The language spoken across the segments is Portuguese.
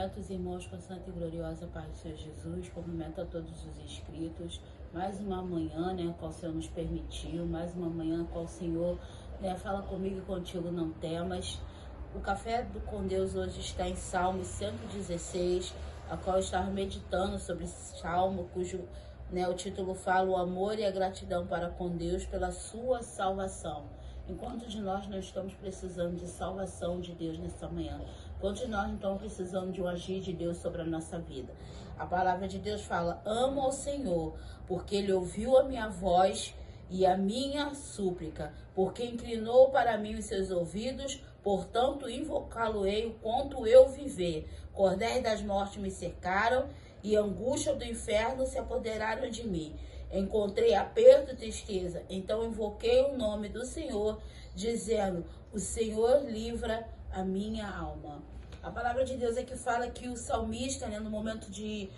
Cumprimento os irmãos com a santa e gloriosa paz do Senhor Jesus, cumprimento a todos os inscritos. Mais uma manhã, qual o Senhor nos permitiu, mais uma manhã qual o Senhor, fala comigo e contigo não temas. O Café com Deus hoje está em Salmo 116, a qual eu estava meditando sobre esse salmo, cujo o título fala o amor e a gratidão para com Deus pela sua salvação. Enquanto de nós não estamos precisando de salvação de Deus nesta manhã, quanto de nós então precisamos de um agir de Deus sobre a nossa vida. A palavra de Deus fala, amo ao Senhor, porque Ele ouviu a minha voz e a minha súplica, porque inclinou para mim os seus ouvidos, portanto invocá-lo-ei quanto eu viver. Cordéis das mortes me cercaram e a angústia do inferno se apoderaram de mim. Encontrei aperto e tristeza, então invoquei o nome do Senhor, dizendo, o Senhor livra a minha alma. A palavra de Deus é que fala que o salmista, no momento de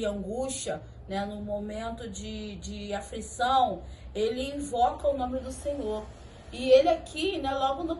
angústia, no momento de aflição, ele invoca o nome do Senhor. E ele aqui, logo no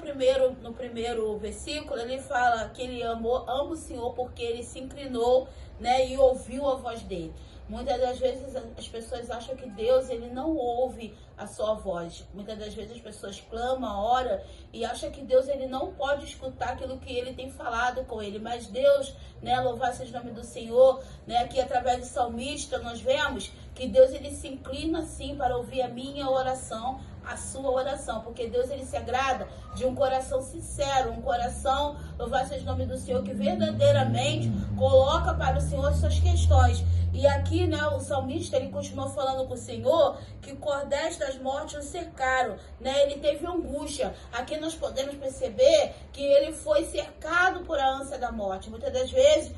primeiro versículo, ele fala que ele ama o Senhor porque ele se inclinou, e ouviu a voz dele. Muitas das vezes as pessoas acham que Deus ele não ouve a sua voz. Muitas das vezes as pessoas clamam, oram e acham que Deus ele não pode escutar aquilo que ele tem falado com ele. Mas Deus, louvado seja o nome do Senhor, aqui através do salmista nós vemos que Deus ele se inclina sim para ouvir a minha oração, a sua oração, porque Deus ele se agrada de um coração sincero, um coração, louvado seja o nome do Senhor, que verdadeiramente coloca para o Senhor suas questões. E aqui, o salmista, ele continuou falando com o Senhor que cordéis das mortes o cercaram, ele teve angústia. Aqui nós podemos perceber que ele foi cercado por a ânsia da morte. Muitas das vezes,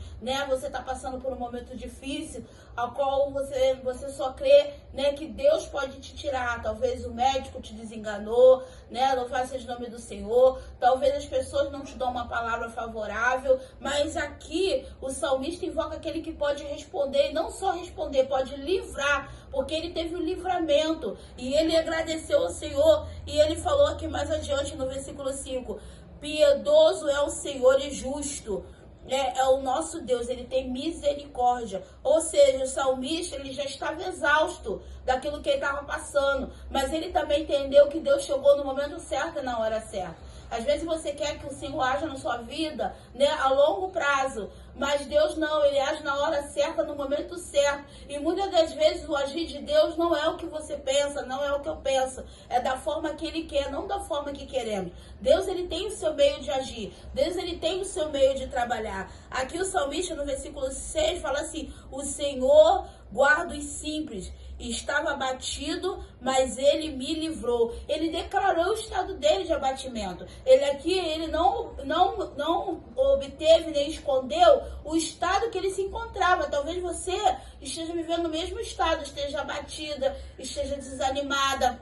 você está passando por um momento difícil, ao qual você só crê, que Deus pode te tirar. Talvez o médico te desenganou, louvado seja o nome do Senhor. Talvez as pessoas não te dão uma palavra favorável, mas aqui o salmista invoca aquele que pode responder, e não só responder, pode livrar, porque ele teve o livramento, e ele agradeceu ao Senhor, e ele falou aqui mais adiante no versículo 5, piedoso é o Senhor e justo, é o nosso Deus, ele tem misericórdia. Ou seja, o salmista ele já estava exausto daquilo que ele estava passando, mas ele também entendeu que Deus chegou no momento certo e na hora certa. Às vezes você quer que o Senhor haja na sua vida, a longo prazo, mas Deus não, Ele age na hora certa, no momento certo. E muitas das vezes o agir de Deus não é o que você pensa, não é o que eu penso, é da forma que Ele quer, não da forma que queremos. Deus, Ele tem o seu meio de agir, Deus, Ele tem o seu meio de trabalhar. Aqui o salmista, no versículo 6, fala assim, o Senhor guarda os simples. Estava abatido, mas ele me livrou. Ele declarou o estado dele de abatimento. Ele não obteve nem escondeu o estado que ele se encontrava. Talvez você esteja vivendo o mesmo estado, esteja abatida, esteja desanimada,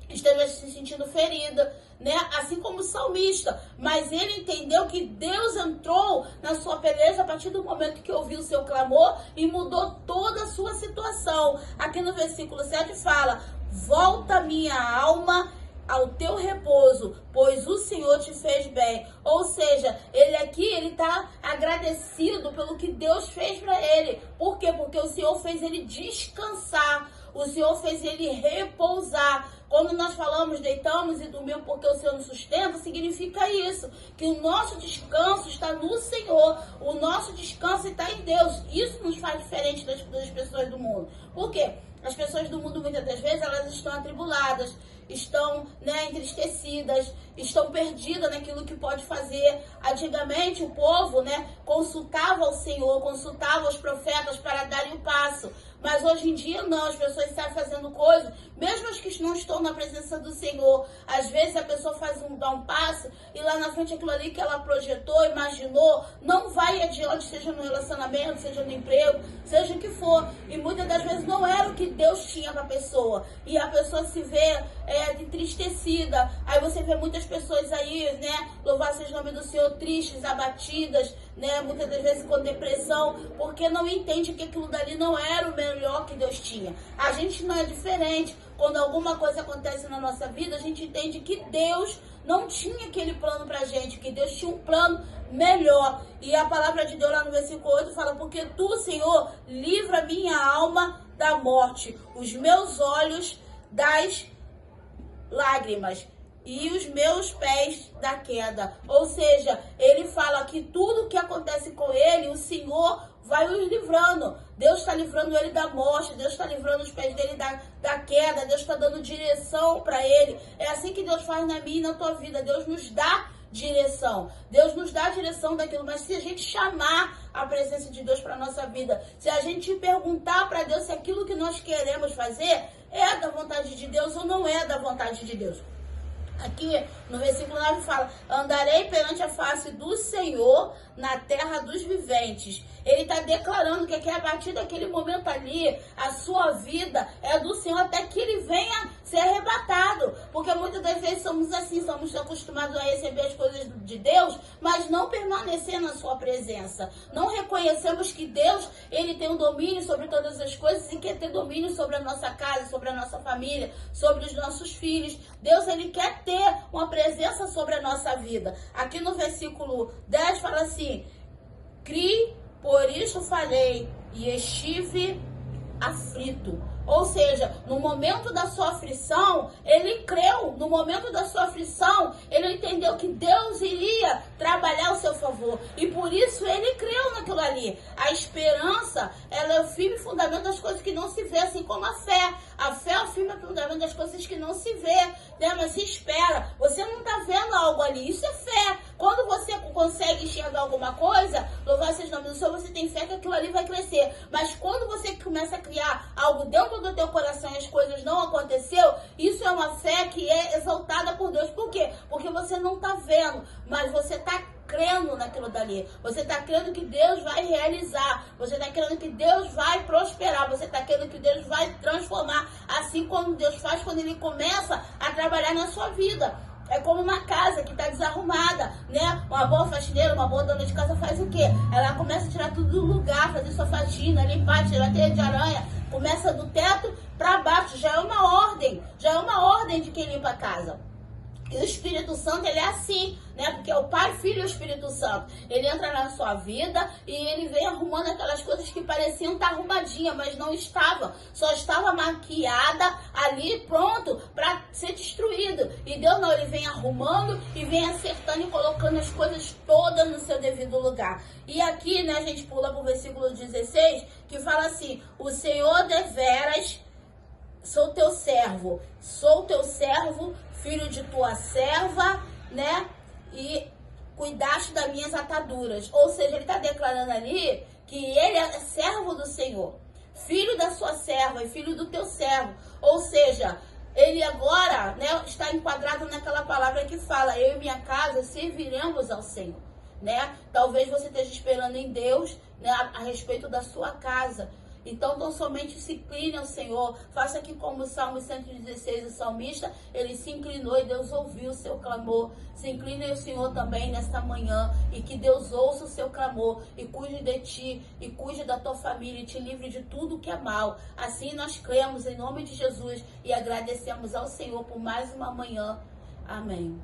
esteja se sentindo ferida, assim como o salmista, mas ele entendeu que Deus entrou na sua peleja a partir do momento que ouviu o seu clamor e mudou toda a sua situação. Aqui no versículo 7 fala, volta minha alma ao teu repouso, pois o Senhor te fez bem. Ou seja, ele está agradecido pelo que Deus fez para ele. Por quê? Porque o Senhor fez ele descansar, o Senhor fez ele repousar. Quando nós falamos deitamos e dormimos porque o Senhor nos sustenta, significa isso, que o nosso descanso está no Senhor, o nosso descanso está em Deus. Isso nos faz diferente das pessoas do mundo. Por quê? As pessoas do mundo, muitas das vezes, elas estão atribuladas, estão entristecidas, estão perdidas naquilo que pode fazer. Antigamente, o povo consultava o Senhor, consultava os profetas para darem o passo. Mas hoje em dia, não. As pessoas estão fazendo coisas, mesmo as que não estão na presença do Senhor. Às vezes, a pessoa dá um passo e lá na frente, aquilo ali que ela projetou, imaginou, não vai adiante, seja no relacionamento, seja no emprego, seja o que for. E muitas das vezes não era o que Deus tinha para a pessoa. E a pessoa se vê entristecida. Aí você vê muitas pessoas aí, louvado seja o nome do Senhor, tristes, abatidas, muitas das vezes com depressão, porque não entende que aquilo dali não era o melhor que Deus tinha. A gente não é diferente. quando alguma coisa acontece na nossa vida, a gente entende que Deus não tinha aquele plano pra gente, que Deus tinha um plano melhor. E a palavra de Deus lá no versículo 8 fala: porque tu, Senhor, livra minha alma da morte, os meus olhos das lágrimas e os meus pés da queda. Ou seja, ele fala que tudo que acontece com ele, o Senhor vai os livrando. Deus está livrando ele da morte, Deus está livrando os pés dele da queda, Deus está dando direção para ele. É assim que Deus faz na minha e na tua vida. Deus nos dá direção. Deus nos dá a direção daquilo, mas se a gente chamar a presença de Deus para nossa vida, se a gente perguntar para Deus se aquilo que nós queremos fazer é da vontade de Deus ou não é da vontade de Deus. Aqui no versículo 9 fala: andarei perante a face do Senhor na terra dos viventes. Ele está declarando que a partir daquele momento ali, a sua vida é do Senhor até que ele venha ser arrebatado. Porque muitas das vezes somos assim, somos acostumados a receber as coisas de Deus, mas não permanecer na sua presença. Não reconhecemos que Deus, ele tem um domínio sobre todas as coisas e quer ter domínio sobre a nossa casa, sobre a nossa família, sobre os nossos filhos. Deus, ele quer ter uma presença sobre a nossa vida. Aqui no versículo 10 fala assim: crie, por isso falei, e estive aflito. Ou seja, no momento da sua aflição, ele creu. No momento da sua aflição, ele entendeu que Deus iria trabalhar ao seu favor. E por isso ele creu naquilo ali. A esperança, ela é o firme fundamento das coisas que não se vê, assim como a fé. A fé é o firme fundamento das coisas que não se vê, né? Mas se espera. Você não está vendo algo ali. Isso é fé. Quando você consegue enxergar alguma coisa, louvado seja o nome do Senhor, você tem fé que aquilo ali vai crescer. Mas quando você começa a criar algo dentro do teu coração e as coisas não aconteceu, isso é uma fé que é exaltada por Deus. Por quê? Porque você não está vendo, mas você está crendo naquilo dali. Você está crendo que Deus vai realizar. Você está crendo que Deus vai prosperar. Você está crendo que Deus vai transformar. Assim como Deus faz quando Ele começa a trabalhar na sua vida. É como uma casa que está desarrumada, né? Uma boa faxineira, uma boa dona de casa faz o quê? Ela começa a tirar tudo do lugar, fazer sua faxina, limpar, tirar teia de aranha. Começa do teto para baixo. Já é uma ordem de quem limpa a casa. E o Espírito Santo, ele é assim, né? Porque é o Pai, Filho e o Espírito Santo. Ele entra na sua vida e ele vem arrumando aquelas coisas que pareciam estar arrumadinha, mas não estava. Só estava maquiada ali, pronto para ser destruído. E Deus não, ele vem arrumando e vem acertando e colocando as coisas todas no seu devido lugar. E aqui, né, a gente pula para o versículo 16, que fala assim: o Senhor deveras, sou teu servo, filho de tua serva, né? E cuidaste das minhas ataduras. Ou seja, ele está declarando ali que ele é servo do Senhor, filho da sua serva e filho do teu servo. Ou seja, ele agora, né, está enquadrado naquela palavra que fala: eu e minha casa serviremos ao Senhor, né? Talvez você esteja esperando em Deus, né, a respeito da sua casa. Então, tão somente se incline ao Senhor. Faça aqui como o Salmo 116, o salmista, ele se inclinou e Deus ouviu o seu clamor. Se incline ao Senhor também nesta manhã e que Deus ouça o seu clamor e cuide de ti e cuide da tua família e te livre de tudo que é mal. Assim nós cremos em nome de Jesus e agradecemos ao Senhor por mais uma manhã. Amém.